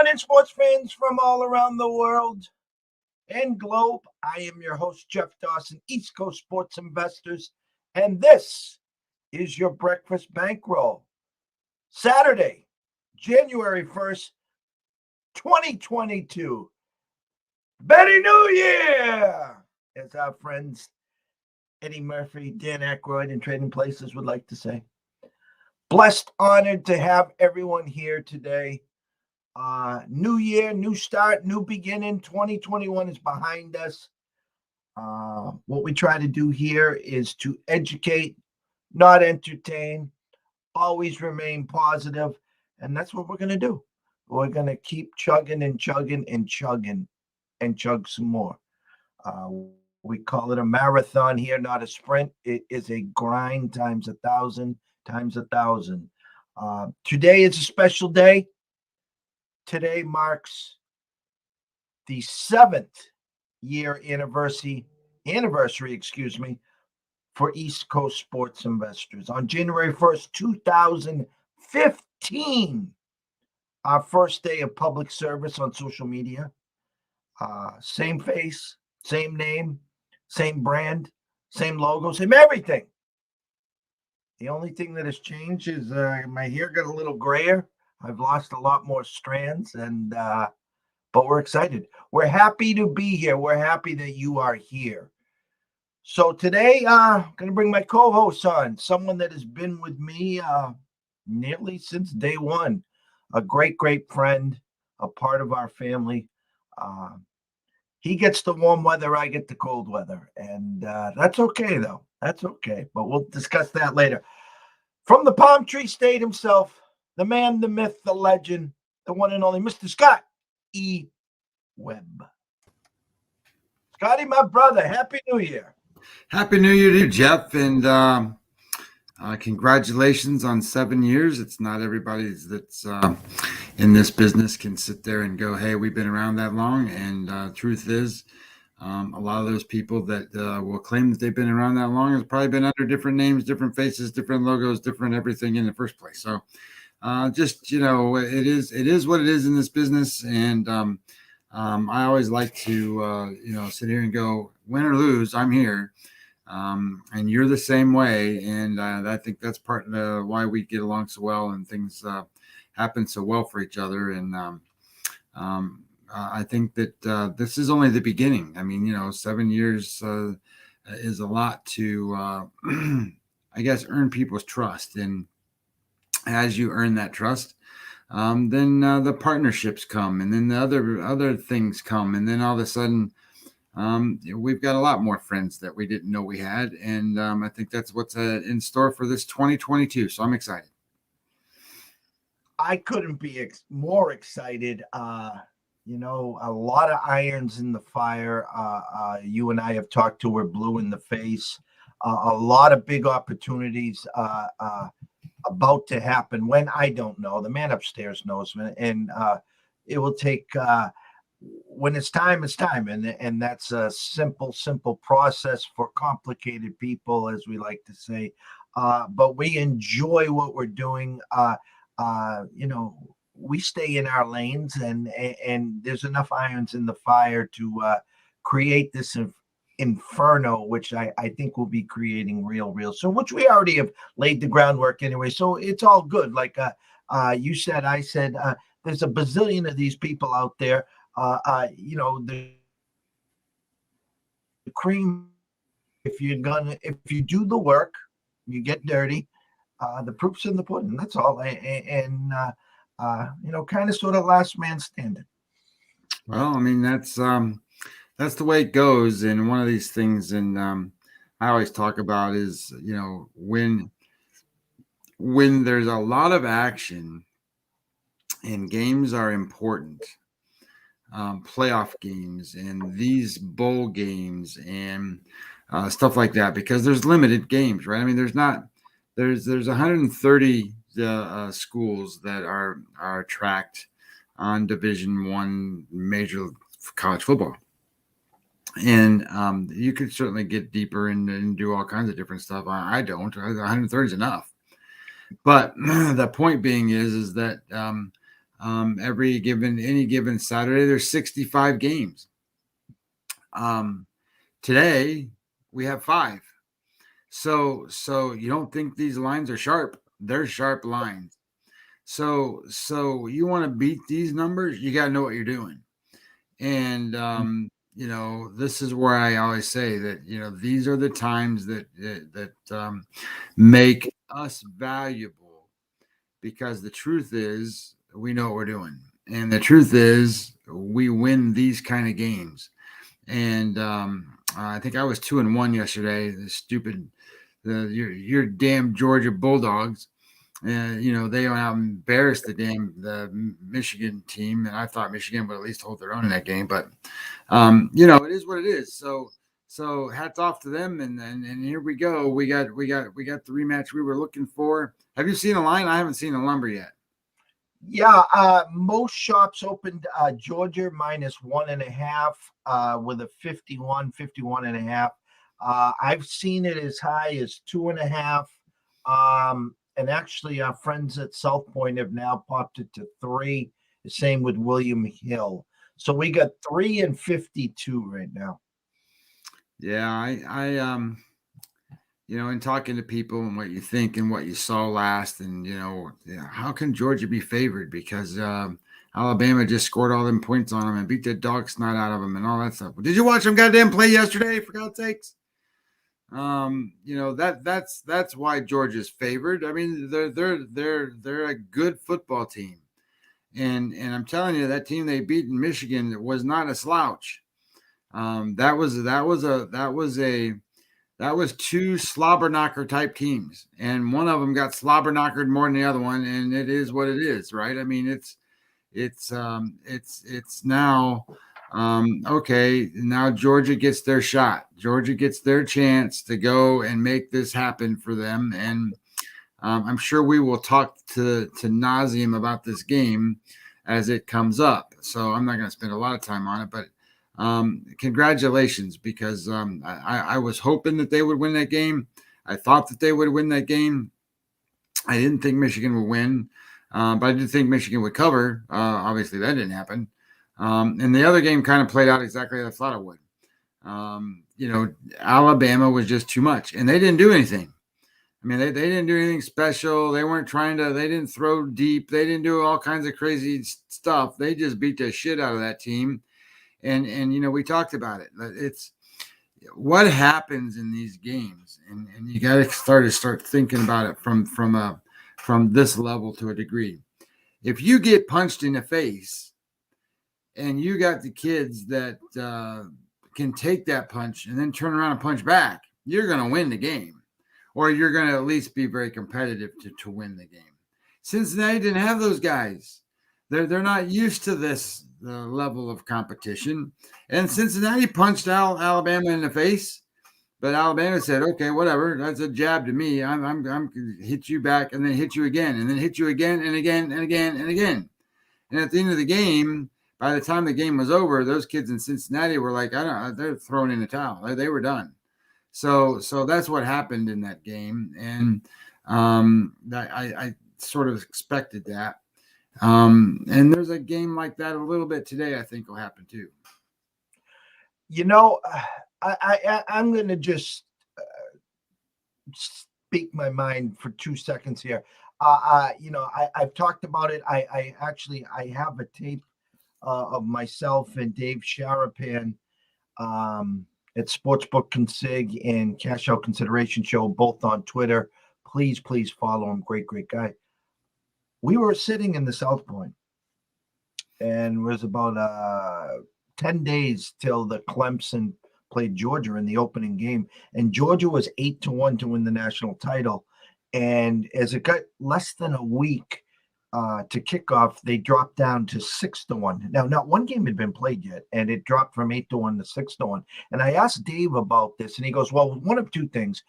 morning, sports fans from all around the world and globe. I am your host, Jeff Dawson, East Coast Sports Investors, and this is your breakfast bankroll. Saturday, January 1st, 2022. Betty New Year! As our friends Eddie Murphy, Dan Aykroyd, and Trading Places would like to say. Blessed, honored to have everyone here today. New year, new start, new beginning. 2021 is behind us. What we try to do here is to educate, not entertain, always remain positive, and that's what we're going to do. We're going to keep chugging and chugging and chugging and chug some more. We call it a marathon here, not a sprint. It is a grind times 1,000 times 1,000. Today is a special day. Today marks the 7th year anniversary, for East Coast Sports Investors. On January 1st, 2015, our first day of public service on social media. Same face, same name, same brand, same logo, same everything. The only thing that has changed is my hair got a little grayer. I've lost a lot more strands, but we're excited. We're happy to be here. We're happy that you are here. So today, I'm going to bring my co-host on, someone that has been with me nearly since day one, a great, great friend, a part of our family. He gets the warm weather, I get the cold weather, and that's okay, though. That's okay, but we'll discuss that later. From the Palm Tree State himself, the man, the myth, the legend, the one and only Mr. Scott E. Webb. Scotty, my brother, Happy New Year. Happy New Year to you, Jeff, and congratulations on 7 years. It's not everybody that's in this business can sit there and go, hey, we've been around that long, and truth is, a lot of those people that will claim that they've been around that long has probably been under different names, different faces, different logos, different everything in the first place. So just, it is what it is in this business. And I always like to, sit here and go, win or lose, I'm here. And you're the same way. And I think that's part of why we get along so well and things happen so well for each other. And I think that this is only the beginning. I mean, 7 years is a lot to, I guess, earn people's trust. And as you earn that trust, then the partnerships come, and then the other things come, and then all of a sudden, we've got a lot more friends that we didn't know we had, and I think that's what's in store for this 2022. So I'm excited. I couldn't be more excited. A lot of irons in the fire. You and I have talked to. We're blue in the face. A lot of big opportunities about to happen. When, I don't know. The man upstairs knows, and it will take. When it's time, it's time, and that's a simple process for complicated people, as we like to say. But we enjoy what we're doing. We stay in our lanes, and there's enough irons in the fire to create this inferno, which I think will be creating real soon, which we already have laid the groundwork anyway. So it's all good. Like you said, I said, there's a bazillion of these people out there. The cream, if you do the work, you get dirty, the proof's in the pudding. That's all. And kind of sort of last man standing. Well, I mean, that's the way it goes. And one of these things, and I always talk about is, when there's a lot of action and games are important, playoff games and these bowl games and stuff like that, because there's limited games, right? I mean, there's 130 schools that are tracked on Division I major college football. And you could certainly get deeper and do all kinds of different stuff. I don't. 130 is enough. But the point being is that any given Saturday. There's 65 games. Today we have 5. So you don't think these lines are sharp? They're sharp lines. So you want to beat these numbers, you got to know what you're doing. And this is where I always say that these are the times that make us valuable, because the truth is we know what we're doing, and the truth is we win these kind of games. And I think I was 2-1 yesterday. Your damn Georgia Bulldogs. They went out and embarrassed the Michigan team, and I thought Michigan would at least hold their own in that game. But it is what it is. So hats off to them, and here we go. We got the rematch we were looking for. Have you seen a line? I haven't seen a number yet. Yeah, most shops opened Georgia -1.5 with a 51.5. I've seen it as high as 2.5. And actually, our friends at South Point have now popped it to 3. The same with William Hill. So we got 3 and 52 right now. Yeah, I in talking to people and what you think and what you saw last, and how can Georgia be favored? Because Alabama just scored all them points on them and beat the dog snot out of them and all that stuff. Did you watch them goddamn play yesterday? For God's sakes. That's why Georgia's favored. I mean, they're a good football team, and I'm telling you, that team they beat in Michigan was not a slouch. That was 2 slobber knocker type teams, and one of them got slobber knockered more than the other one, and it is what it is, right? I mean, it's now. Okay, now Georgia gets their shot. Georgia gets their chance to go and make this happen for them. And I'm sure we will talk to nauseum about this game as it comes up. So I'm not going to spend a lot of time on it, but congratulations, because I was hoping that they would win that game. I thought that they would win that game. I didn't think Michigan would win, but I did think Michigan would cover. Obviously, that didn't happen. And the other game kind of played out exactly as I thought it would. Alabama was just too much, and they didn't do anything. I mean, they didn't do anything special. They weren't they didn't throw deep. They didn't do all kinds of crazy stuff. They just beat the shit out of that team. And we talked about it. It's what happens in these games, and you got to start thinking about it from this level to a degree. If you get punched in the face, and you got the kids that can take that punch and then turn around and punch back, you're going to win the game, or you're going to at least be very competitive to win the game. Cincinnati didn't have those guys. They're not used to this level of competition. And Cincinnati punched Alabama in the face, but Alabama said, "Okay, whatever. That's a jab to me. I'm going to hit you back, and then hit you again, and then hit you again and again and again and again." And at the end of the game, by the time the game was over, those kids in Cincinnati were like, they're throwing in the towel. They were done. So that's what happened in that game. And I sort of expected that. And there's a game like that a little bit today, I think will happen too. I'm going to just speak my mind for 2 seconds here. I've talked about it. I have a tape of myself and Dave Sharapan at Sportsbook Consig and Cash Out Consideration Show, both on Twitter. Please follow him. Great guy. We were sitting in the South Point, and it was about 10 days till the Clemson played Georgia in the opening game, and Georgia was 8-1 to win the national title. And as it got less than a week to kickoff, they dropped down to 6-1. Now, not one game had been played yet, and it dropped from 8-1 to 6-1. And I asked Dave about this, and he goes, "Well, one of 2 things.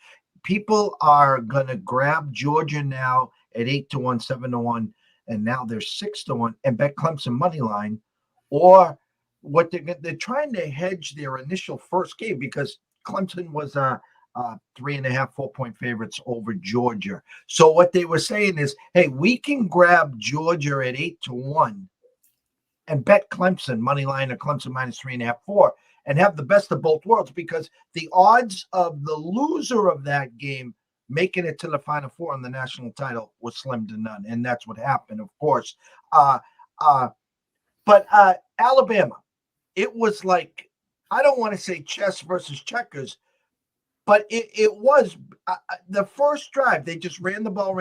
People are gonna grab Georgia now at 8-1, 7-1, and now they're 6-1, and bet Clemson money line, or what they're trying to hedge their initial first game, because Clemson was 3.5, 4-point favorites over Georgia. So what they were saying is, hey, we can grab Georgia at 8-1 and bet Clemson money line or Clemson minus 3.5, 4, and have the best of both worlds, because the odds of the loser of that game making it to the Final Four on the national title was slim to none, and that's what happened, of course. But Alabama, it was like, I don't want to say chess versus checkers, but it was the first drive. They just ran the ball,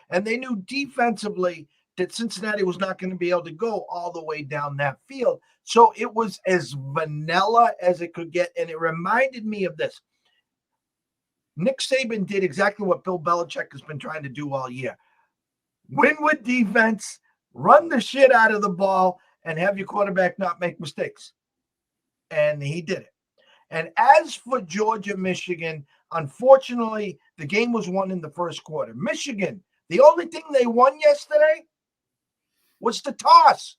and they knew defensively that Cincinnati was not going to be able to go all the way down that field. So it was as vanilla as it could get, and it reminded me of this. Nick Saban did exactly what Bill Belichick has been trying to do all year. Win with defense, run the shit out of the ball, and have your quarterback not make mistakes. And he did it. And as for Georgia, Michigan, unfortunately, the game was won in the first quarter. Michigan, the only thing they won yesterday was the toss.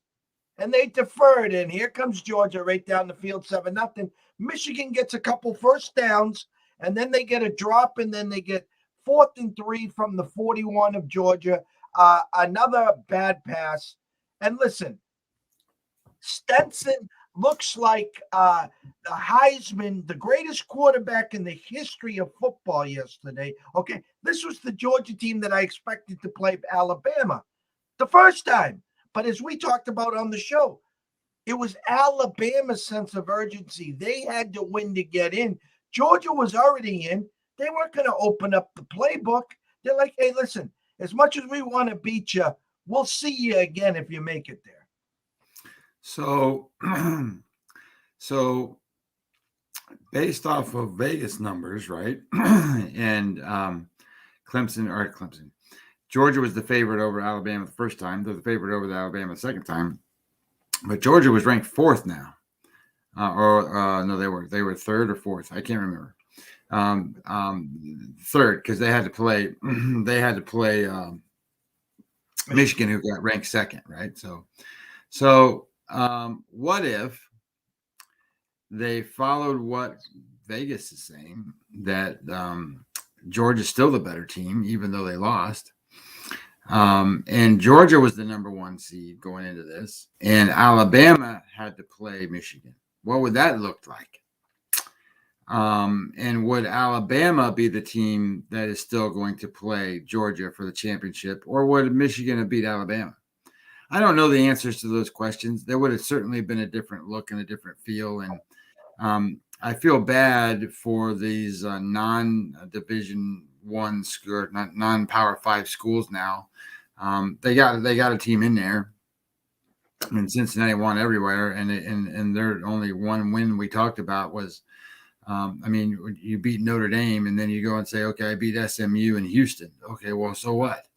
And they deferred. And here comes Georgia right down the field, 7-0. Michigan gets a couple first downs, and then they get a drop, and then they get 4th and 3 from the 41 of Georgia. Another bad pass. And listen, Stenson looks like the Heisman, the greatest quarterback in the history of football yesterday. Okay, this was the Georgia team that I expected to play Alabama the first time. But as we talked about on the show, it was Alabama's sense of urgency. They had to win to get in. Georgia was already in. They weren't going to open up the playbook. They're like, hey, listen, as much as we want to beat you, we'll see you again if you make it there. So based off of Vegas numbers, right? And Clemson, Georgia was the favorite over Alabama the first time. They're the favorite over Alabama the second time. But Georgia was ranked 4th now. No, they were 3rd or 4th. I can't remember. 3rd, because they had to play Michigan, who got ranked 2nd, right? So what if they followed what Vegas is saying, that Georgia's still the better team, even though they lost? And Georgia was the number 1 seed going into this, and Alabama had to play Michigan. What would that look like? And would Alabama be the team that is still going to play Georgia for the championship, or would Michigan have beat Alabama? I don't know the answers to those questions. There would have certainly been a different look and a different feel. And I feel bad for these non-Division I school, not non-Power 5 schools now. They got a team in there, and Cincinnati won everywhere. And their only one win we talked about was, you beat Notre Dame, and then you go and say, okay, I beat SMU and Houston. Okay, well, so what?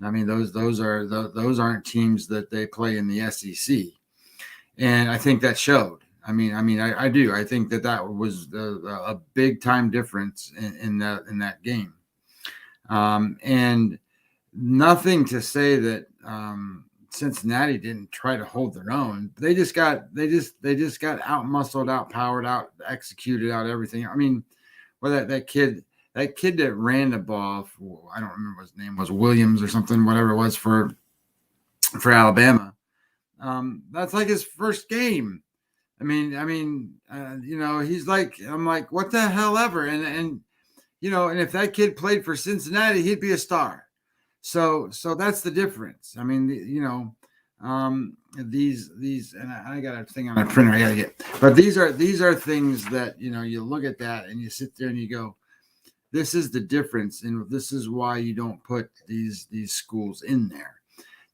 I mean, those aren't teams that they play in the SEC, and I think that showed. I do. I think that was a big time difference in that game, and nothing to say that Cincinnati didn't try to hold their own. They just got out muscled, out powered, out executed, out everything. I mean, well, that kid that ran the ball for, I don't remember what his name was, Williams or something, whatever it was for Alabama. That's like his first game. He's like, I'm like, what the hell ever. And if that kid played for Cincinnati, he'd be a star. So that's the difference. I mean, these, and I got a thing on my printer I got to get, but these are things that, you look at that and you sit there and you go, this is the difference. And this is why you don't put these schools in there.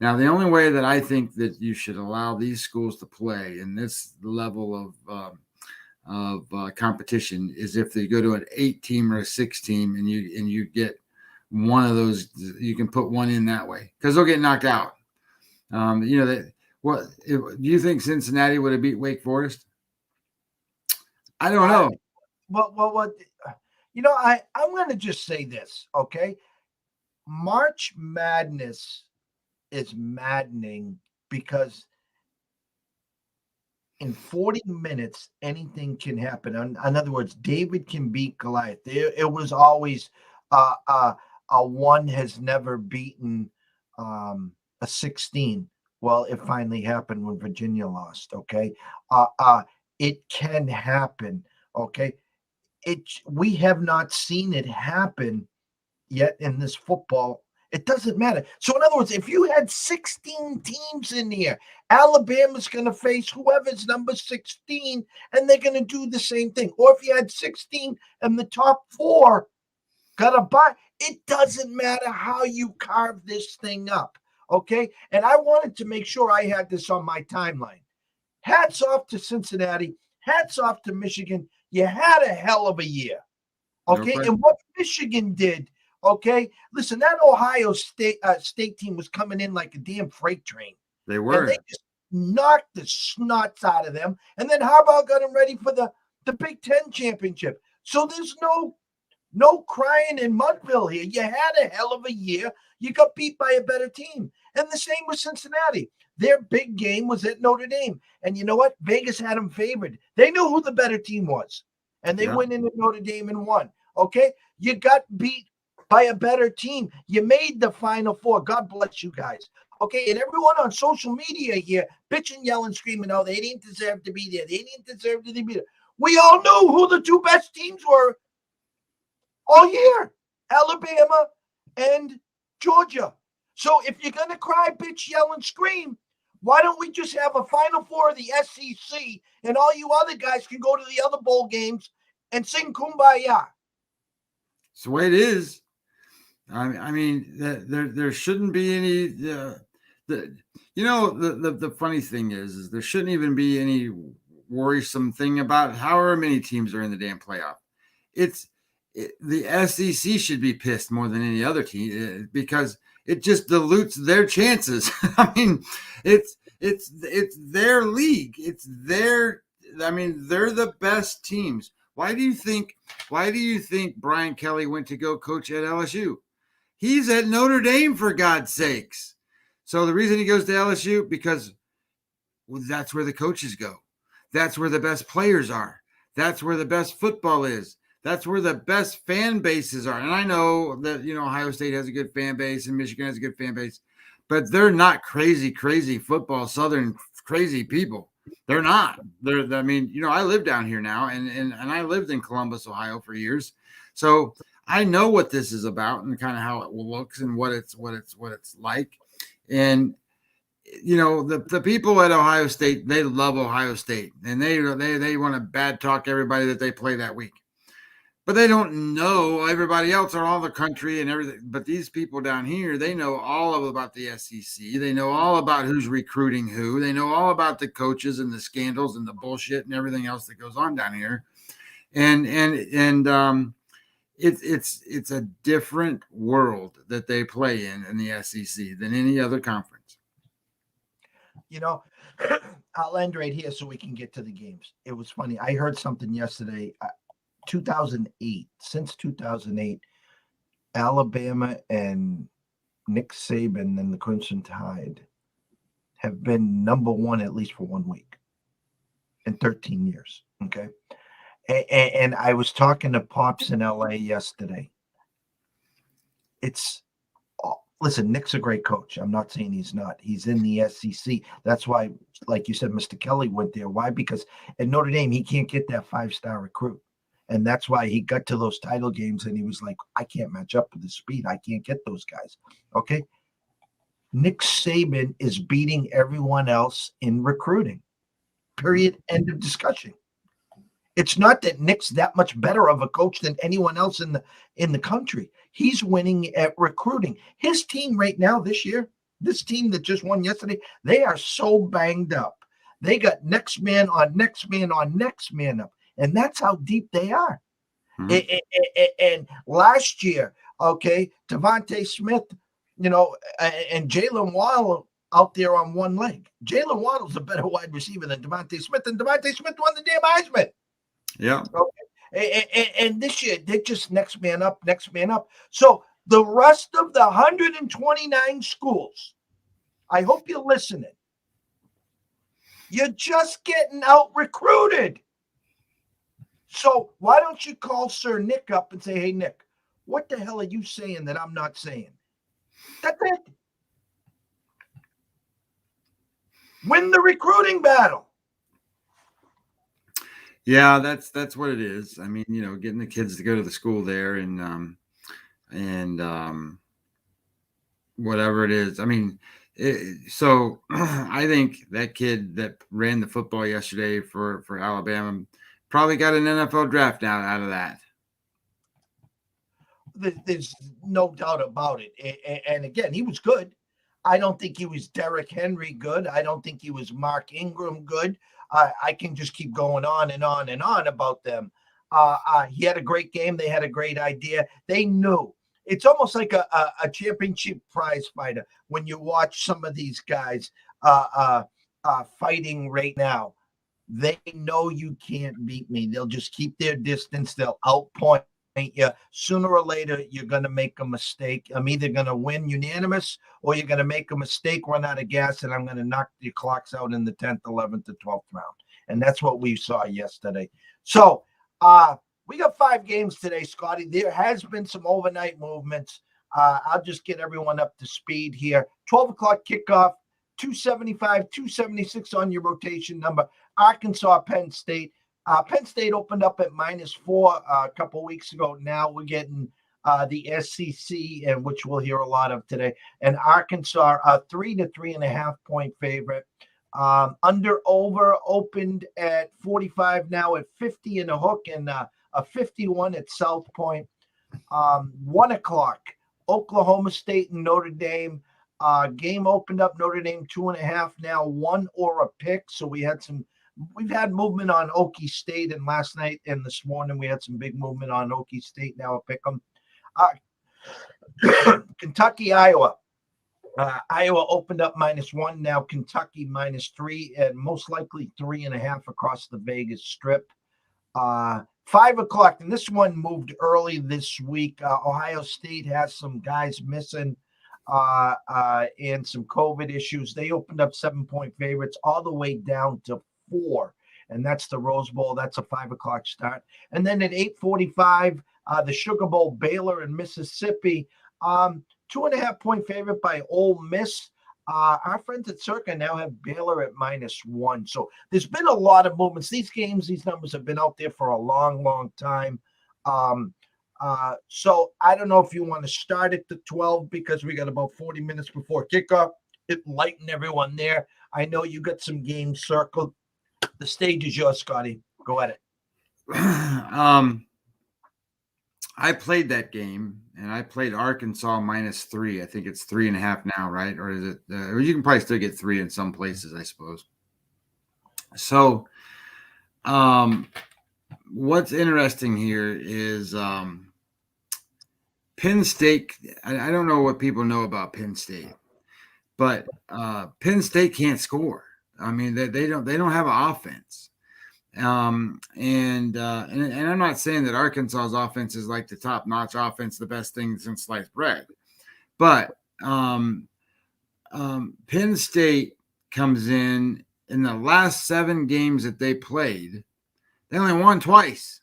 Now, the only way that I think that you should allow these schools to play in this level of competition is if they go to an 8-team or a 6-team, and you get one of those, you can put one in that way, because they'll get knocked out. Do you think Cincinnati would have beat Wake Forest? I don't know. I'm going to just say this, okay? March Madness is maddening because in 40 minutes, anything can happen. In other words, David can beat Goliath. It was always a one has never beaten a 16. Well, it finally happened when Virginia lost. Okay. It can happen. Okay. We have not seen it happen yet in this football. It doesn't matter. So, in other words, if you had 16 teams in here, Alabama's going to face whoever's number 16, and they're going to do the same thing. Or if you had 16 and the top four got a bye, it doesn't matter how you carve this thing up. Okay. And I wanted to make sure I had this on my timeline. Hats off to Cincinnati. Hats off to Michigan. You had a hell of a year. Okay. Okay. And what Michigan did, okay, listen, that Ohio State team was coming in like a damn freight train. They And were. they just knocked the snots out of them. And then Harbaugh got them ready for the Big Ten championship. So there's no crying in Mudville here. You had a hell of a year. You got beat by a better team. And the same with Cincinnati. Their big game was at Notre Dame. And you know what? Vegas had them favored. They knew who the better team was. And they went into Notre Dame and won. Okay? You got beat by a better team. You made the Final Four. God bless you guys. Okay? And everyone on social media here bitching, yelling, screaming, oh, they didn't deserve to be there. They didn't deserve to be there. We all knew who the two best teams were all year, Alabama and Georgia. So if you're going to cry, bitch, yell, and scream, why don't we just have a Final Four of the SEC and all you other guys can go to the other bowl games and sing Kumbaya? It's the way it is. I mean, there shouldn't be any. The funny thing is there shouldn't even be any worrisome thing about however many teams are in the damn playoff. The SEC should be pissed more than any other team because it just dilutes their chances. I mean, it's their league. It's their. I mean, they're the best teams. Why do you think Brian Kelly went to go coach at LSU? He's at Notre Dame, for God's sakes. So the reason he goes to LSU because that's where the coaches go. That's where the best players are. That's where the best football is. That's where the best fan bases are. And I know that, Ohio State has a good fan base and Michigan has a good fan base, but they're not crazy football, Southern crazy people. They're not. I live down here now and I lived in Columbus, Ohio for years. So I know what this is about and kind of how it looks and what it's like. And the people at Ohio State, they love Ohio State and they want to bad talk everybody that they play that week. But they don't know everybody else or all the country and everything. But these people down here, they know all about the SEC. They know all about who's recruiting who. They know all about the coaches and the scandals and the bullshit and everything else that goes on down here. And it's a different world that they play in the SEC than any other conference. I'll end right here so we can get to the games. It was funny. I heard something yesterday. 2008, since 2008, Alabama and Nick Saban and the Crimson Tide have been number one at least for 1 week in 13 years. Okay. And I was talking to Pops in LA yesterday. Listen, Nick's a great coach. I'm not saying he's not. He's in the SEC. That's why, like you said, Mr. Kelly went there. Why? Because at Notre Dame, he can't get that 5-star recruit. And that's why he got to those title games and he was like, I can't match up with the speed. I can't get those guys. Okay. Nick Saban is beating everyone else in recruiting. Period. End of discussion. It's not that Nick's that much better of a coach than anyone else in the country. He's winning at recruiting. His team right now this year, this team that just won yesterday, they are so banged up. They got next man on next man on next man up. And that's how deep they are. Mm-hmm. And last year, okay, Devontae Smith, and Jalen Waddle out there on one leg. Jalen Waddle's a better wide receiver than Devontae Smith, and Devontae Smith won the damn Heisman. Yeah. Okay. And this year, they're just next man up. So the rest of the 129 schools, I hope you're listening. You're just getting out recruited. So why don't you call Sir Nick up and say, hey, Nick, what the hell are you saying that I'm not saying? That's it. Win the recruiting battle. Yeah, that's what it is. I mean, getting the kids to go to the school there and whatever it is. I mean, so I think that kid that ran the football yesterday for Alabama probably got an NFL draft out of that. There's no doubt about it. And again, he was good. I don't think he was Derrick Henry good. I don't think he was Mark Ingram good. I can just keep going on and on and on about them. He had a great game. They had a great idea. They knew. It's almost like a championship prize fighter when you watch some of these guys fighting right now. They know you can't beat me. They'll just keep their distance. They'll outpoint you. Sooner or later, you're going to make a mistake. I'm either going to win unanimous or you're going to make a mistake, run out of gas, and I'm going to knock your clocks out in the 10th, 11th, or 12th round. And that's what we saw yesterday. So we got 5 games today, Scotty. There has been some overnight movements. I'll just get everyone up to speed here. 12 o'clock kickoff, 275, 276 on your rotation number. Arkansas, Penn State. Penn State opened up at -4 a couple weeks ago. Now we're getting the SEC, and which we'll hear a lot of today. And Arkansas, 3 to 3.5 point favorite. Under over opened at 45, now at 50 in a hook, and a 51 at South Point. 1 o'clock, Oklahoma State and Notre Dame. Game opened up Notre Dame 2.5, now 1 or a pick. So we've had movement on Okie State, and last night and this morning we had some big movement on Okie State. Now a pick them. Kentucky, Iowa. Iowa opened up -1. Now Kentucky -3, and most likely 3.5 across the Vegas Strip. 5 o'clock, and this one moved early this week. Ohio State has some guys missing and some COVID issues. They opened up 7-point favorites all the way down to 4, and that's the Rose Bowl. That's a 5 o'clock start. And then at 8:45, the Sugar Bowl, Baylor and Mississippi. 2.5 point favorite by Ole Miss. Our friends at Circa now have Baylor at -1. So there's been a lot of movements. These games, these numbers have been out there for a long, long time. So I don't know if you want to start at the 12 because we got about 40 minutes before kickoff. Lighten everyone there. I know you got some games circled. The stage is yours, Scotty. Go at it. I played that game, and I played Arkansas -3. I think it's 3.5 now, right? Or is it? You can probably still get 3 in some places, I suppose. So, what's interesting here is Penn State. I don't know what people know about Penn State, but Penn State can't score. I mean, they don't have an offense. And I'm not saying that Arkansas's offense is like the top-notch offense, the best thing since sliced bread, but Penn State comes in the last 7 games that they played, they only won twice,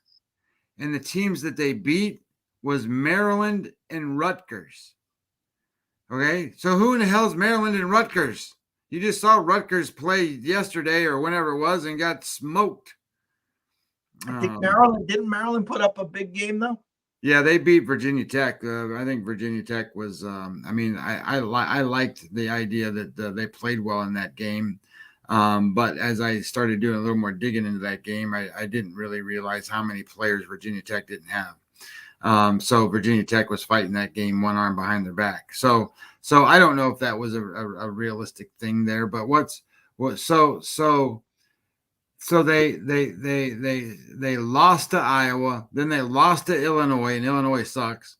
and the teams that they beat was Maryland and Rutgers. Okay, so who in the hell is Maryland and Rutgers? You just saw Rutgers play yesterday or whenever it was and got smoked. I think didn't Maryland put up a big game though? Yeah, they beat Virginia Tech. I think Virginia Tech was. I liked the idea that they played well in that game, but as I started doing a little more digging into that game, I didn't really realize how many players Virginia Tech didn't have. So Virginia Tech was fighting that game one arm behind their back. So I don't know if that was a realistic thing there, but So they lost to Iowa, then they lost to Illinois, and Illinois sucks.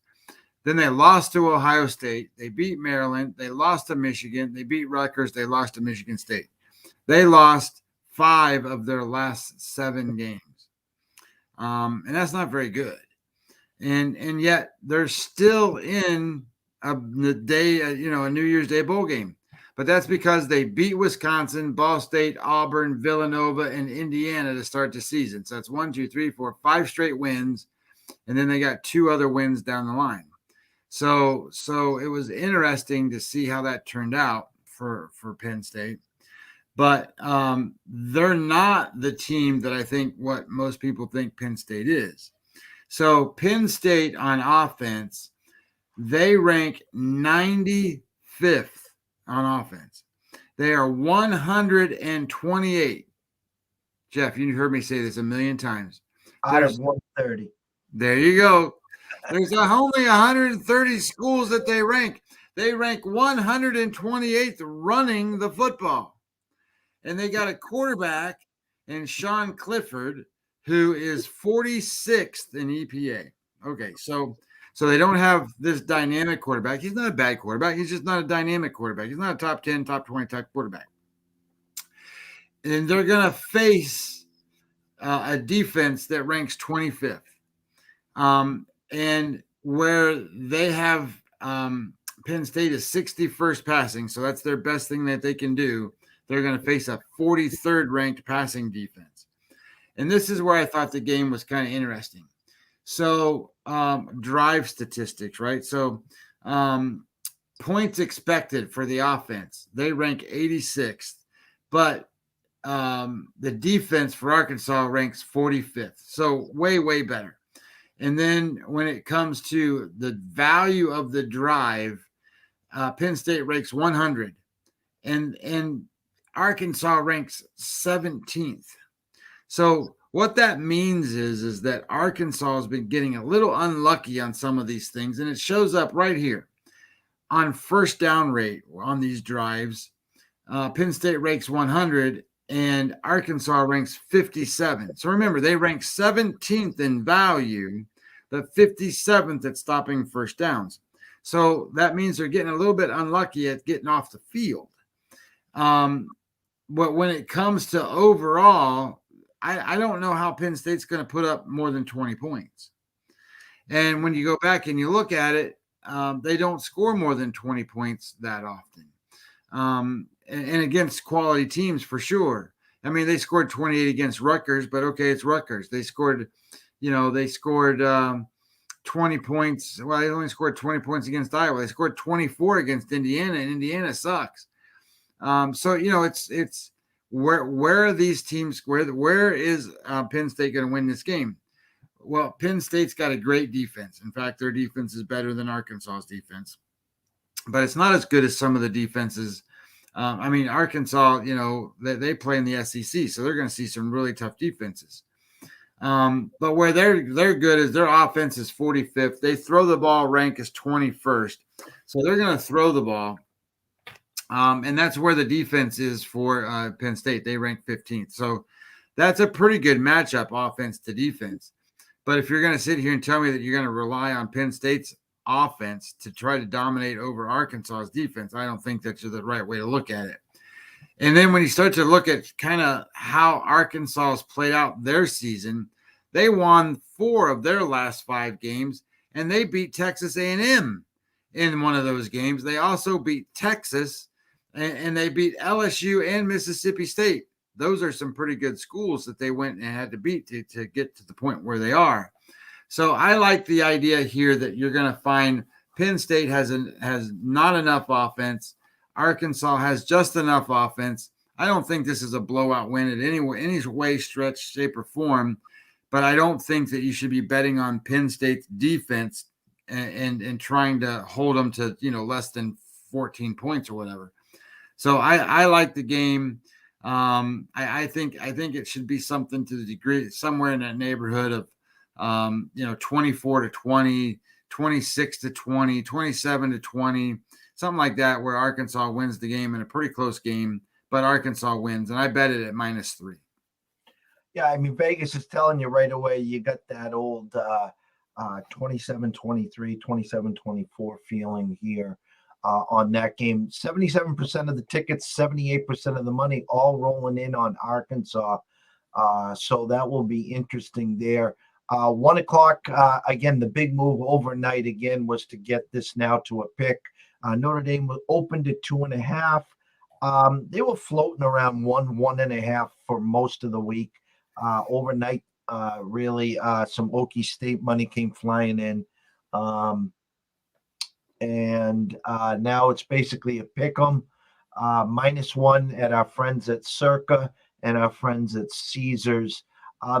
Then they lost to Ohio State. They beat Maryland. They lost to Michigan. They beat Rutgers. They lost to Michigan State. They lost 5 of their last 7 games, and that's not very good. And yet they're still in a New Year's Day bowl game. but that's because they beat Wisconsin, Ball State, Auburn, Villanova, and Indiana to start the season. So that's 1, 2, 3, 4, 5 straight wins, and then they got 2 other wins down the line. So it was interesting to see how that turned out for Penn State. But they're not the team that I think what most people think Penn State is. So Penn State on offense, they rank 95th on offense. They are 128. Jeff, you heard me say this a million times. Out of 130. There you go. There's only 130 schools that they rank. They rank 128th running the football. And they got a quarterback in Sean Clifford, who is 46th in EPA. Okay, so they don't have this dynamic quarterback. He's not a bad quarterback. He's just not a dynamic quarterback. He's not a top 10, top 20 type quarterback. And they're going to face a defense that ranks 25th. And where they have Penn State is 61st passing, so that's their best thing that they can do. They're going to face a 43rd ranked passing defense. And this is where I thought the game was kind of interesting. So drive statistics, right? So points expected for the offense, they rank 86th, but the defense for Arkansas ranks 45th. So way, way better. And then when it comes to the value of the drive, Penn State ranks 100 and Arkansas ranks 17th. So what that means is that Arkansas has been getting a little unlucky on some of these things, and it shows up right here on first down rate on these drives. Penn State ranks 100 and Arkansas ranks 57. So remember, they rank 17th in value, but 57th at stopping first downs. So that means they're getting a little bit unlucky at getting off the field. But when it comes to overall, I don't know how Penn State's going to put up more than 20 points. And when you go back and you look at it, they don't score more than 20 points that often. And against quality teams for sure. I mean, they scored 28 against Rutgers, but okay, it's Rutgers. They scored 20 points. Well, they only scored 20 points against Iowa. They scored 24 against Indiana, and Indiana sucks. So it's where are these teams? Where is Penn State going to win this game? Well, Penn State's got a great defense. In fact, their defense is better than Arkansas's defense, but it's not as good as some of the defenses. Arkansas, they play in the SEC, so they're going to see some really tough defenses. But where they're good is their offense is 45th. They throw the ball rank is 21st, so they're going to throw the ball. And that's where the defense is for Penn State. They rank 15th. So that's a pretty good matchup, offense to defense. But if you're going to sit here and tell me that you're going to rely on Penn State's offense to try to dominate over Arkansas's defense, I don't think that's the right way to look at it. And then when you start to look at kind of how Arkansas has played out their season, they won 4 of their last 5 games, and they beat Texas A&M in one of those games. They also beat Texas, and they beat LSU and Mississippi State. Those are some pretty good schools that they went and had to beat to get to the point where they are. So I like the idea here that you're going to find Penn State has not enough offense. Arkansas has just enough offense. I don't think this is a blowout win in any way, stretch, shape, or form. But I don't think that you should be betting on Penn State's defense and trying to hold them to less than 14 points or whatever. So I like the game. I think it should be something to the degree somewhere in that neighborhood of 24-20, 26-20, 27-20, something like that, where Arkansas wins the game in a pretty close game, but Arkansas wins, and I bet it at -3. Yeah, I mean, Vegas is telling you right away you got that old 27-23, 27-24 feeling here on that game. 77% of the tickets, 78% of the money, all rolling in on Arkansas. So that will be interesting there. 1 o'clock, again, the big move overnight again was to get this now to a pick. Notre Dame opened at 2.5. They were floating around 1.5 for most of the week. Overnight, really, some Okie State money came flying in. Um, and now it's basically a pick 'em. -1 at our friends at Circa and our friends at Caesars.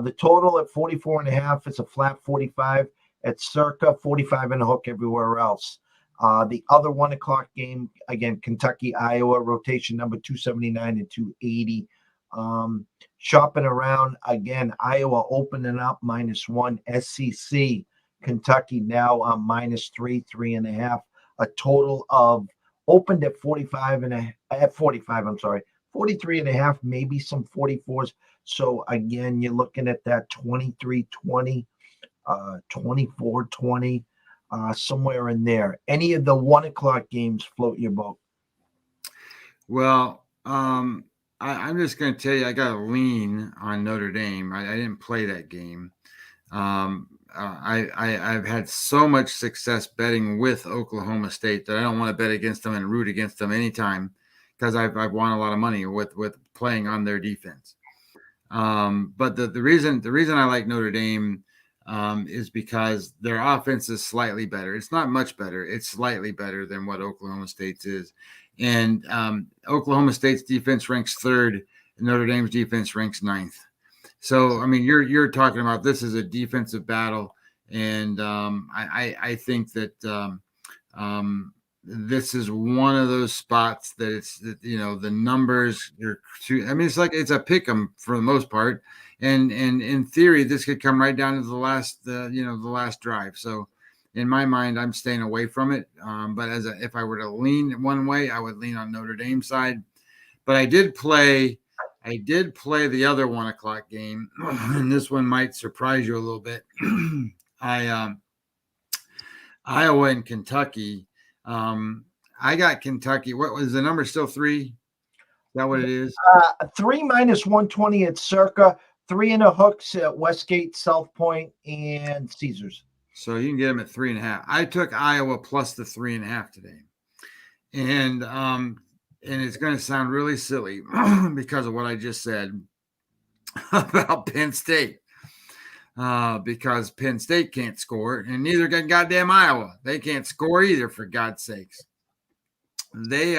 The total at 44.5 is a flat 45 at Circa, 45 and a hook everywhere else. The other 1 o'clock game, again, Kentucky, Iowa, rotation number 279 and 280. Shopping around again, Iowa opening up -1, SEC, Kentucky now on -3, 3.5. A total of opened at 45 and at 45, I'm sorry, 43.5, maybe some 44s. So again, you're looking at that 23-20, 24-20, somewhere in there. Any of the 1 o'clock games float your boat? Well, I'm just going to tell you, I got a lean on Notre Dame. I didn't play that game. I've had so much success betting with Oklahoma State that I don't want to bet against them and root against them anytime, because I've won a lot of money with playing on their defense. But the reason I like Notre Dame is because their offense is slightly better. It's not much better. It's slightly better than what Oklahoma State's is. And Oklahoma State's defense ranks third, and Notre Dame's defense ranks ninth. So, I mean, you're talking about this is a defensive battle, and I think that this is one of those spots that it's, the numbers are too. I mean, it's a pick 'em for the most part, and in theory, this could come right down to the last drive. So, in my mind, I'm staying away from it. But if I were to lean one way, I would lean on Notre Dame side. But I did play the other 1 o'clock game, and this one might surprise you a little bit. Iowa and Kentucky. I got Kentucky. What was the number? Still 3? Is that what it is? 3 -120 at Circa, 3 and a hooks at Westgate, South Point, and Caesars. So you can get them at 3.5. I took Iowa plus the 3.5 today, and it's going to sound really silly because of what I just said about Penn State. Because Penn State can't score, and neither can goddamn Iowa. They can't score either, for God's sakes. They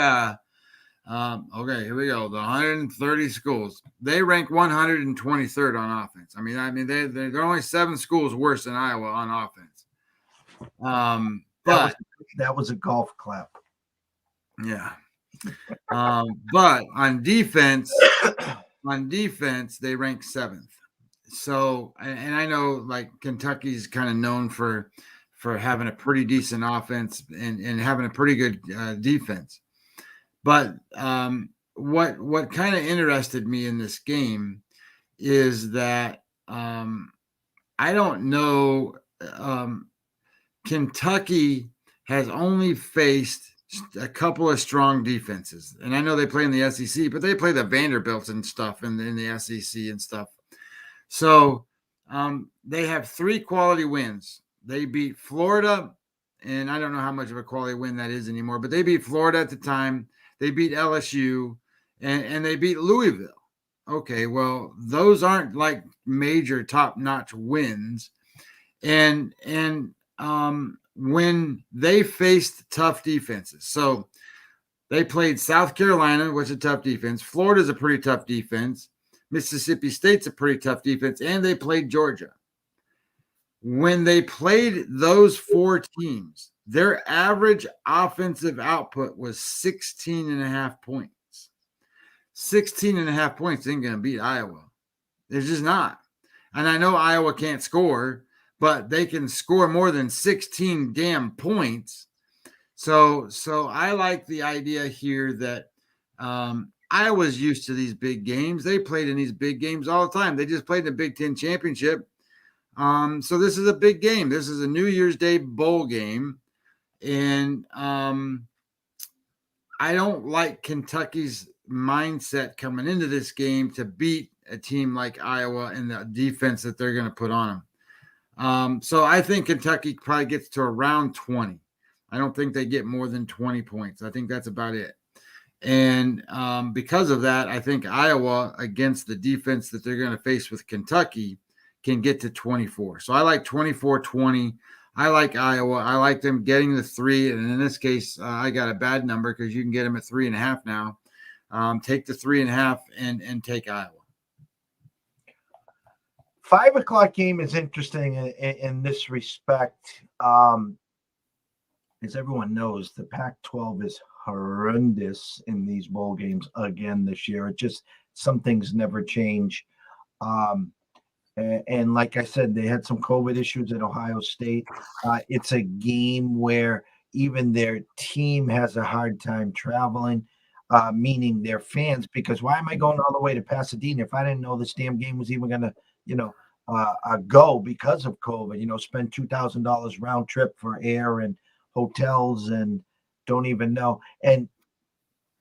okay, here we go. The 130 schools. They rank 123rd on offense. I mean, they're only 7 schools worse than Iowa on offense. But that was a golf clap. Yeah. But on defense, they rank 7th. So, and I know like Kentucky's kind of known for having a pretty decent offense and having a pretty good defense. But what kind of interested me in this game is that I don't know. Kentucky has only faced a couple of strong defenses, and I know they play in the SEC, but they play the Vanderbilts and stuff in the SEC and stuff. So they have 3 quality wins. They beat Florida, and I don't know how much of a quality win that is anymore, but they beat Florida at the time. They beat LSU, and they beat Louisville. Okay, well, those aren't like major top-notch wins. And when they faced tough defenses, so they played South Carolina, which is a tough defense. Florida's a pretty tough defense. Mississippi State's a pretty tough defense, and they played Georgia. When they played those 4 teams, their average offensive output was 16.5 points. 16.5 points ain't going to beat Iowa. They're just not. And I know Iowa can't score, but they can score more than 16 damn points. So I like the idea here that Iowa's used to these big games. They played in these big games all the time. They just played in the Big Ten championship. So this is a big game. This is a New Year's Day bowl game. And I don't like Kentucky's mindset coming into this game to beat a team like Iowa and the defense that they're going to put on them. So I think Kentucky probably gets to around 20. I don't think they get more than 20 points. I think that's about it. And because of that, I think Iowa, against the defense that they're going to face with Kentucky, can get to 24. So I like 24-20. I like Iowa. I like them getting the 3. And in this case, I got a bad number because you can get them at 3.5 now. Take the 3.5 and take Iowa. 5 o'clock game is interesting in this respect. As everyone knows, the Pac-12 is horrendous in these bowl games again this year. It just, some things never change. And like I said, they had some COVID issues at Ohio State. It's a game where even their team has a hard time traveling, meaning their fans, because why am I going all the way to Pasadena if I didn't know this damn game was even going to, go because of COVID, spend $2,000 round trip for air and hotels and don't even know. And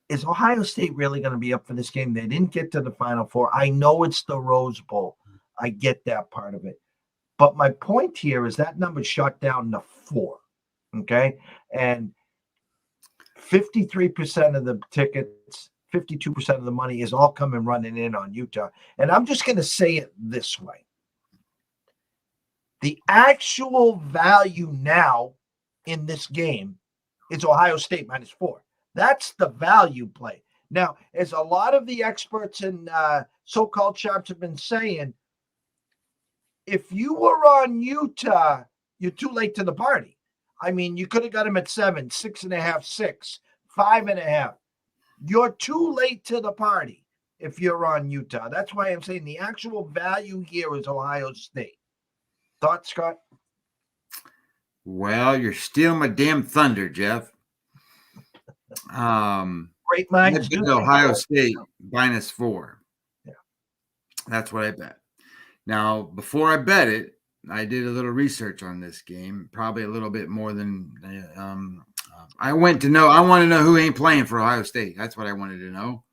is Ohio State really going to be up for this game? They didn't get to the Final Four. I know it's the Rose Bowl. I get that part of it. But my point here is that number shot down to 4. Okay. And 53% of the tickets, 52% of the money is all coming running in on Utah. And I'm just going to say it this way. The actual value now in this game is Ohio State -4. That's the value play. Now, as a lot of the experts and so-called sharps have been saying, if you were on Utah, you're too late to the party. I mean, you could have got him at 7, 6.5, 6, 5.5. You're too late to the party if you're on Utah. That's why I'm saying the actual value here is Ohio State. Thoughts, Scott? Well, you're stealing my damn thunder, Jeff. Great minds do. Ohio State -4. Yeah. That's what I bet. Now, before I bet it, I did a little research on this game, probably a little bit more than I want to know who ain't playing for Ohio State. That's what I wanted to know.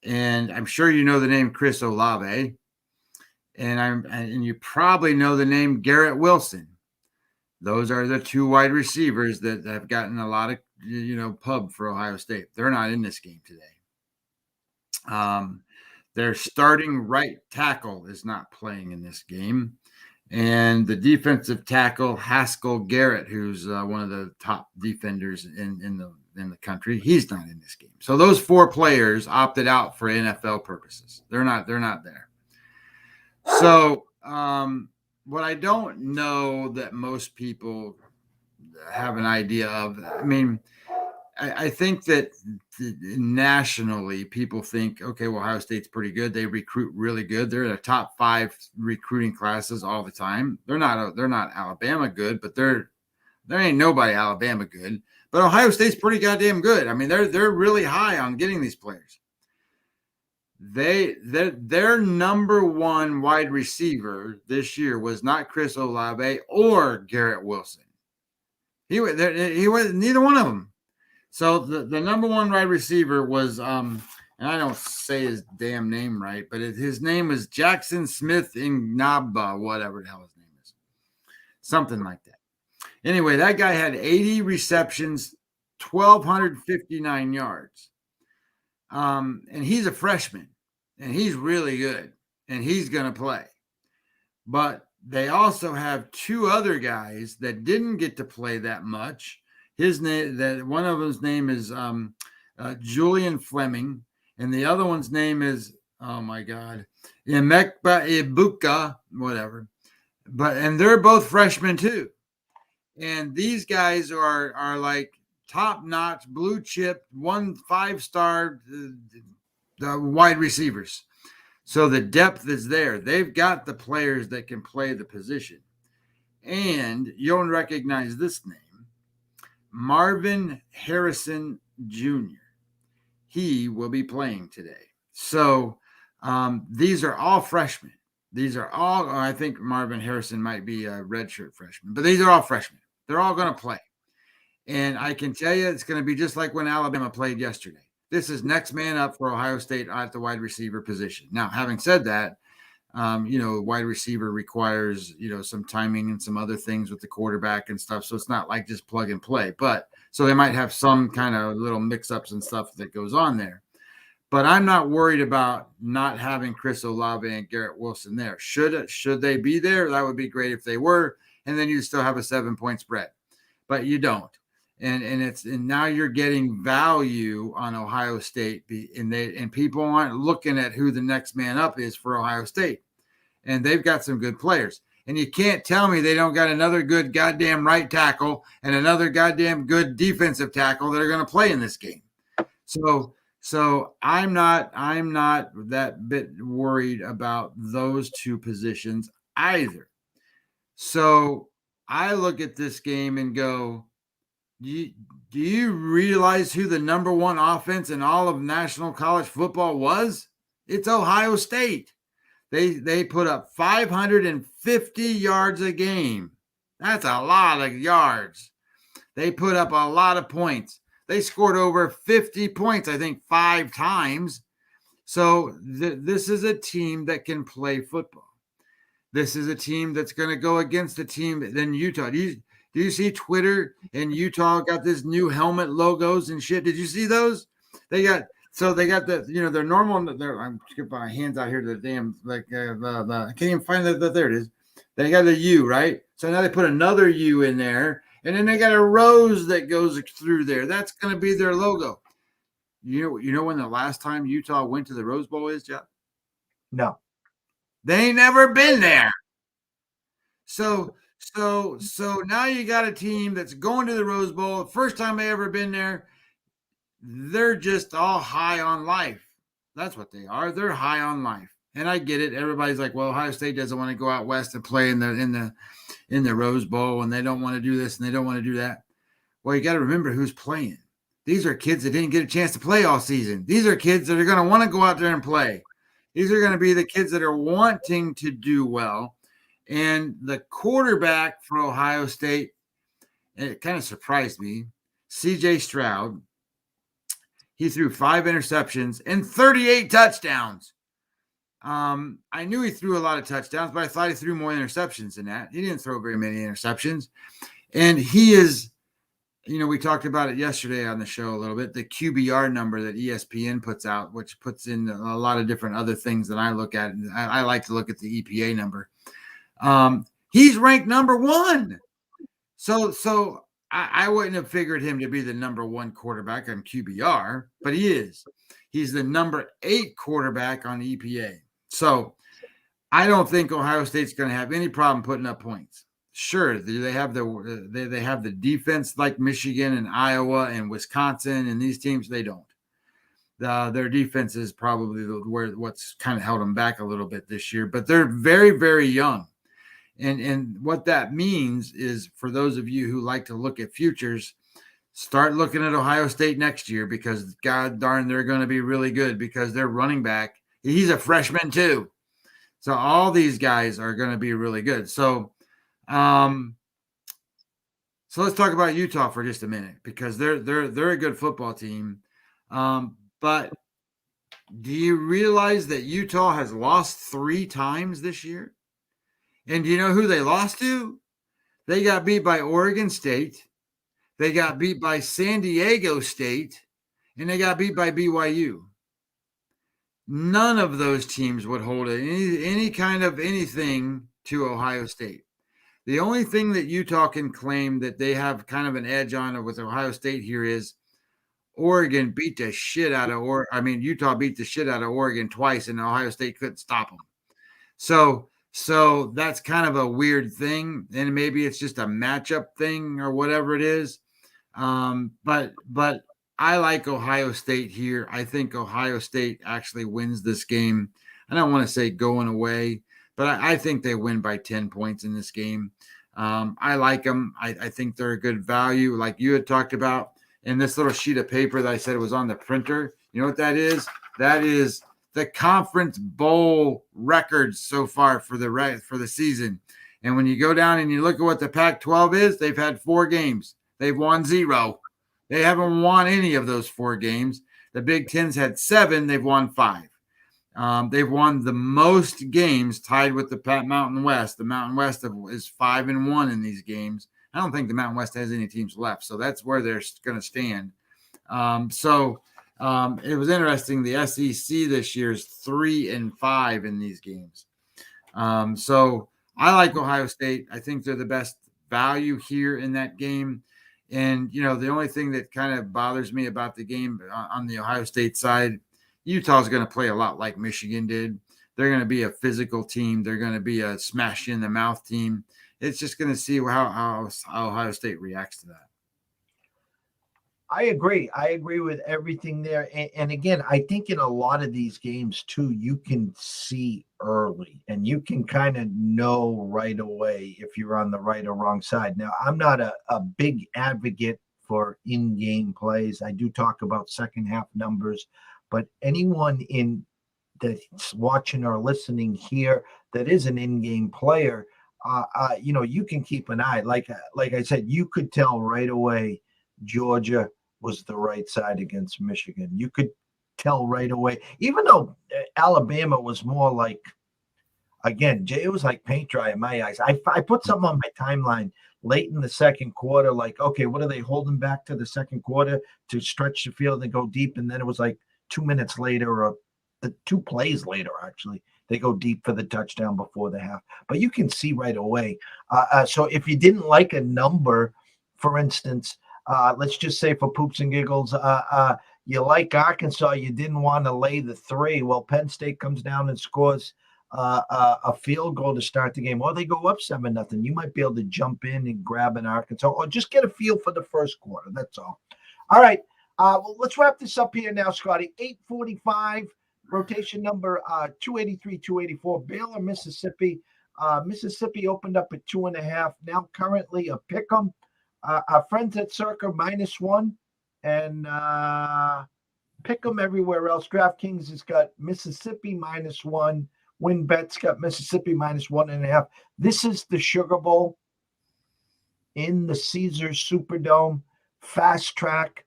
And I'm sure you know the name Chris Olave. And you probably know the name Garrett Wilson. Those are the 2 wide receivers that have gotten a lot of pub for Ohio State. They're not in this game today. Their starting right tackle is not playing in this game, and the defensive tackle Haskell Garrett, who's one of the top defenders in the country, he's not in this game. So those 4 players opted out for NFL purposes. They're not there. So what I don't know that most people have an idea of, I mean, I think that nationally people think, okay, well, Ohio State's pretty good. They recruit really good. They're in the top 5 recruiting classes all the time. They're not Alabama good, but there ain't nobody Alabama good. But Ohio State's pretty goddamn good. I mean, they're really high on getting these players. Their number 1 wide receiver this year was not Chris Olave or Garrett Wilson. He was neither one of them. So the number 1 wide receiver was and I don't say his damn name right, but his name was Jackson Smith Ignaba, whatever the hell his name is, something like that. Anyway, that guy had 80 receptions, 1,259 yards. And he's a freshman, and he's really good, and he's going to play. But they also have 2 other guys that didn't get to play that much. One of them's name is Julian Fleming, and the other one's name is, oh my God, Emekba Ibuka, whatever. And they're both freshmen too. And these guys are like top-notch, blue chip, 5-star wide receivers. So the depth is there. They've got the players that can play the position. And you'll recognize this name, Marvin Harrison Jr. He will be playing today. So these are all freshmen. These are all, I think Marvin Harrison might be a redshirt freshman, but these are all freshmen. They're all going to play. And I can tell you it's going to be just like when Alabama played yesterday. This is next man up for Ohio State at the wide receiver position. Now, having said that, Wide receiver requires, some timing and some other things with the quarterback and stuff. So it's not like just plug and play, but so they might have some kind of little mix ups and stuff that goes on there. But I'm not worried about not having Chris Olave and Garrett Wilson there. Should they be there? That would be great if they were. And then you still have a 7-point spread, but you don't. And now you're getting value on Ohio State, and people aren't looking at who the next man up is for Ohio State, and they've got some good players. And you can't tell me they don't got another good goddamn right tackle and another goddamn good defensive tackle that are going to play in this game. So I'm not that bit worried about those two positions either. So I look at this game and go, do you realize who the number one offense in all of national college football was? It's Ohio State. They put up 550 yards a game. That's a lot of yards. They put up a lot of points. They scored over 50 points, I think, 5 times. So this is a team that can play football. This is a team that's going to go against a team than Utah. Do you see Twitter and Utah got this new helmet logos and shit? Did you see those? They got the their normal. I'm skipping my hands out here to the damn I can't even find that. There it is. They got a U, right? So now they put another U in there, and then they got a rose that goes through there. That's going to be their logo. You know when the last time Utah went to the Rose Bowl is, Jeff? No. They ain't never been there. So now you got a team that's going to the Rose Bowl. First time they ever been there. They're just all high on life. That's what they are. They're high on life. And I get it. Everybody's like, well, Ohio State doesn't want to go out west and play in the Rose Bowl, and they don't want to do this and they don't want to do that. Well, you got to remember who's playing. These are kids that didn't get a chance to play all season. These are kids that are going to want to go out there and play. These are going to be the kids that are wanting to do well. And the quarterback for Ohio State, it kind of surprised me, C.J. Stroud, he threw 5 interceptions and 38 touchdowns. I knew he threw a lot of touchdowns, but I thought he threw more interceptions than that. He didn't throw very many interceptions. And he is, we talked about it yesterday on the show a little bit, the QBR number that ESPN puts out, which puts in a lot of different other things that I look at. I like to look at the EPA number. He's ranked number 1. So I wouldn't have figured him to be the number 1 quarterback on QBR, but he is. He's the number 8 quarterback on EPA. So I don't think Ohio State's going to have any problem putting up points. Sure, they have the defense like Michigan and Iowa and Wisconsin and these teams. They don't. Their defense is probably what's kind of held them back a little bit this year, but they're very, very young. And what that means is, for those of you who like to look at futures, start looking at Ohio State next year, because God darn, they're going to be really good, because their running back, he's a freshman too. So all these guys are going to be really good. So let's talk about Utah for just a minute, because they're a good football team. But do you realize that Utah has lost 3 times this year? And do you know who they lost to? They got beat by Oregon State. They got beat by San Diego State. And they got beat by BYU. None of those teams would hold any kind of anything to Ohio State. The only thing that Utah can claim that they have kind of an edge on with Ohio State here is Utah beat the shit out of Oregon twice, and Ohio State couldn't stop them. So that's kind of a weird thing, and maybe it's just a matchup thing or whatever it is. But I like Ohio State here. I think Ohio State actually wins this game. I don't want to say going away, but I think they win by 10 points in this game. I like them. I think they're a good value, like you had talked about. And this little sheet of paper that I said was on the printer, you know what that is? That is the conference bowl records so far for the season. And when you go down and you look at what the Pac-12 is, they've had 4 games. They've won 0. They haven't won any of those 4 games. The Big Ten's had 7. They've won 5. They've won the most games, tied with the Mountain West. The Mountain West is 5-1 in these games. I don't think the Mountain West has any teams left, so that's where they're going to stand. It was interesting. The SEC this year is 3-5 in these games. So I like Ohio State. I think they're the best value here in that game. And, the only thing that kind of bothers me about the game on the Ohio State side, Utah's going to play a lot like Michigan did. They're going to be a physical team. They're going to be a smash in the mouth team. It's just going to see how Ohio State reacts to that. I agree. I agree with everything there. And again, I think in a lot of these games too, you can see early and you can kind of know right away if you're on the right or wrong side. Now, I'm not a big advocate for in-game plays. I do talk about second half numbers, but anyone that's watching or listening here that is an in-game player, you can keep an eye. Like I said, you could tell right away Georgia was the right side against Michigan. You could tell right away, even though Alabama was more like, again, it was like paint dry in my eyes. I put something on my timeline late in the second quarter, like, okay, what are they holding back to the second quarter to stretch the field and go deep? And then it was like 2 minutes later, or the 2 plays later, actually, they go deep for the touchdown before the half. But you can see right away. So if you didn't like a number, for instance, let's just say for poops and giggles, you like Arkansas, you didn't want to lay the 3. Well, Penn State comes down and scores a field goal to start the game, or they go up 7-0. You might be able to jump in and grab an Arkansas, or just get a feel for the first quarter. That's all. All right. Well, let's wrap this up here now, Scotty. 8:45, rotation number 283, 284, Baylor, Mississippi. Mississippi opened up at 2.5. Now currently a pick 'em. Our friends at Circa -1, and pick them everywhere else. DraftKings has got Mississippi -1. WinBet's got Mississippi -1.5. This is the Sugar Bowl in the Caesars Superdome. Fast track,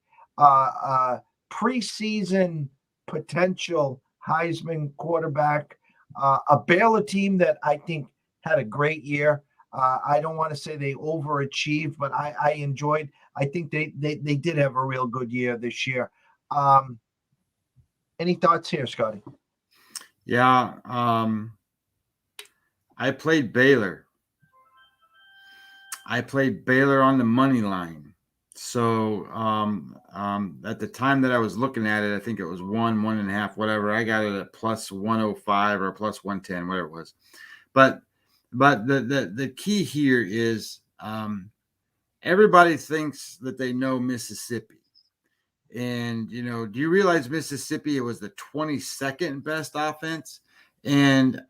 preseason potential Heisman quarterback. A Baylor team that I think had a great year. I don't want to say they overachieved, but I enjoyed. I think they did have a real good year this year. Any thoughts here, Scotty? Yeah, I played Baylor. I played Baylor on the money line. So at the time that I was looking at it, I think it was 1.5, whatever. I got it at +105 or +110, whatever it was. But the key here is everybody thinks that they know Mississippi. And, do you realize Mississippi, it was the 22nd best offense? And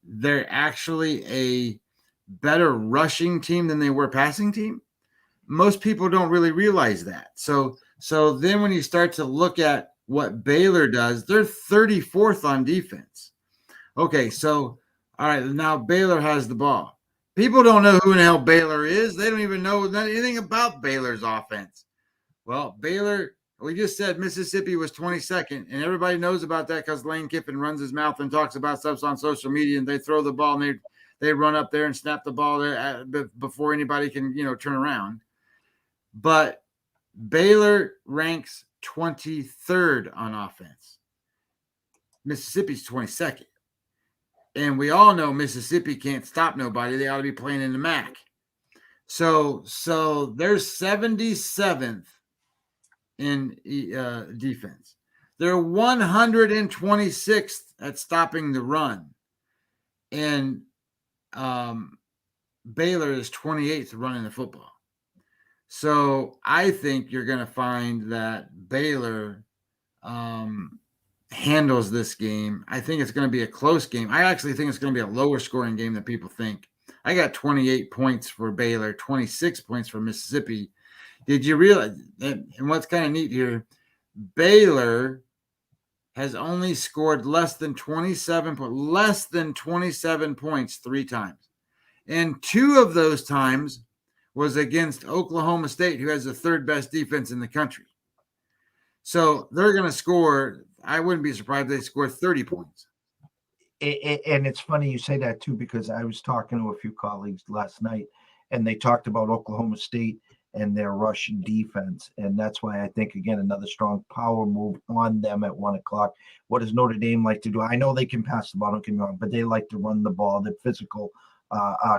they're actually a better rushing team than they were passing team. Most people don't really realize that. So then when you start to look at what Baylor does, they're 34th on defense. Okay, so all right, now Baylor has the ball. People don't know who the hell Baylor is. They don't even know anything about Baylor's offense. Well, Baylor, we just said Mississippi was 22nd, and everybody knows about that because Lane Kiffin runs his mouth and talks about stuff on social media, and they throw the ball and they run up there and snap the ball there before anybody can, turn around. But Baylor ranks 23rd on offense. Mississippi's 22nd. And we all know Mississippi can't stop nobody. They ought to be playing in the MAC. So they're 77th in defense. They're 126th at stopping the run. And Baylor is 28th running the football. So I think you're going to find that Baylor handles this game. I think it's going to be a close game. I actually think it's going to be a lower scoring game than people think. I got 28 points for Baylor, 26 points for Mississippi. Did you realize, and what's kind of neat here, Baylor has only scored less than 27 points 3 times. And 2 of those times was against Oklahoma State, who has the 3rd best defense in the country. So they're going to score. I wouldn't be surprised if they score 30 points. And it's funny you say that too, because I was talking to a few colleagues last night, and they talked about Oklahoma State and their Russian defense, and that's why I think again another strong power move on them at 1 o'clock. What does Notre Dame like to do? I know they can pass the ball, don't get me wrong, but they like to run the ball. They're physical,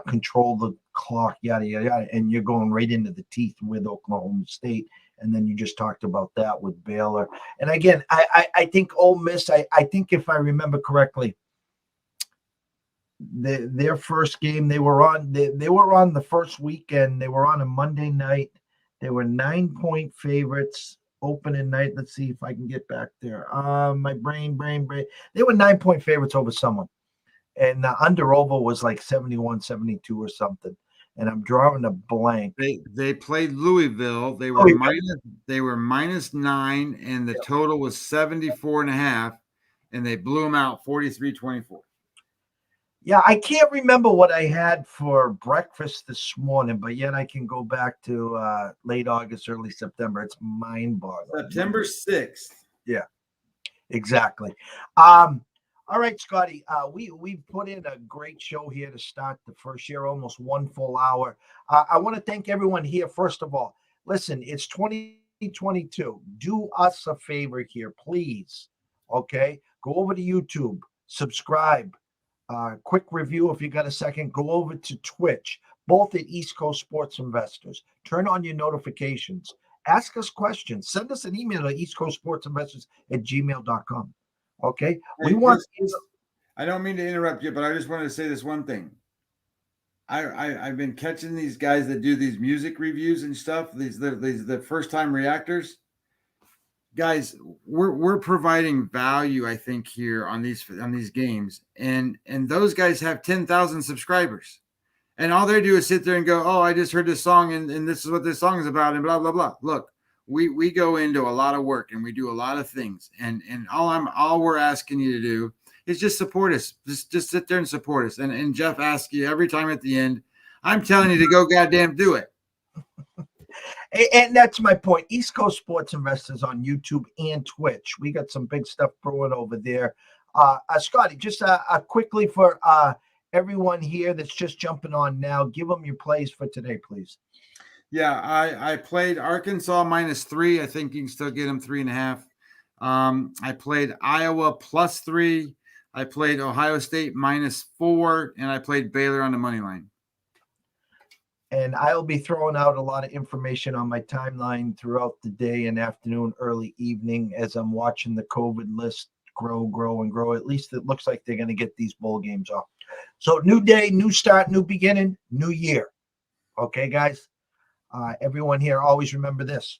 control the clock, yada yada yada, and you're going right into the teeth with Oklahoma State. And then you just talked about that with Baylor. And again, I think Ole Miss. I think if I remember correctly, their first game they were on the first weekend. They were on a Monday night. They were 9-point favorites opening night. Let's see if I can get back there. My brain. They were 9-point favorites over someone, and the under over was like 71, 72 or something. And I'm drawing a blank. They played Louisville. They were -9, and the total was 74.5, and they blew them out 43-24. Yeah, I can't remember what I had for breakfast this morning, but yet I can go back to late August, early September. It's mind-boggling. September 6th. Yeah, exactly. All right, Scotty. We've put in a great show here to start the first year, almost 1 full hour. I want to thank everyone here. First of all, listen, it's 2022. Do us a favor here, please. Okay, go over to YouTube, subscribe. Quick review if you got a second. Go over to Twitch, both at East Coast Sports Investors. Turn on your notifications. Ask us questions. Send us an email at eastcoastsportsinvestors@gmail.com. Okay. We want. I don't mean to interrupt you, but I just wanted to say this one thing. I've been catching these guys that do these music reviews and stuff. These the first time reactors. Guys, we're providing value, I think, here on these games, and those guys have 10,000 subscribers, and all they do is sit there and go, "Oh, I just heard this song, and this is what this song is about," and blah blah blah. Look, we go into a lot of work and we do a lot of things, and all we're asking you to do is just support us. Just sit there and support us. And Jeff asks you every time at the end, I'm telling you to go goddamn do it. And that's my point. East Coast Sports Investors on YouTube and Twitch. We got some big stuff brewing over there. Scotty, just quickly for everyone here that's just jumping on now, give them your plays for today, please. Yeah, I played Arkansas -3. I think you can still get them 3.5. I played Iowa +3. I played Ohio State -4, and I played Baylor on the money line. And I'll be throwing out a lot of information on my timeline throughout the day and afternoon, early evening, as I'm watching the COVID list grow and grow. At least it looks like they're going to get these bowl games off. So new day, new start, new beginning, new year. Okay, guys? Everyone here, always remember this.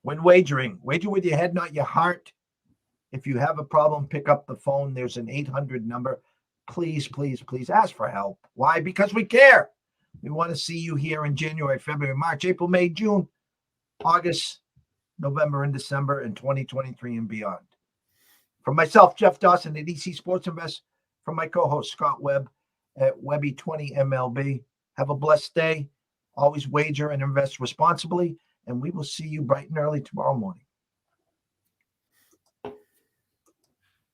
When wagering, wager with your head, not your heart. If you have a problem, pick up the phone. There's an 800 number. Please, please, please ask for help. Why? Because we care. We want to see you here in January, February, March, April, May, June, August, November, and December, in 2023 and beyond. From myself, Jeff Dawson at EC Sports Invest, from my co-host, Scott Webb at Webby20MLB. Have a blessed day. Always wager and invest responsibly, and we will see you bright and early tomorrow morning.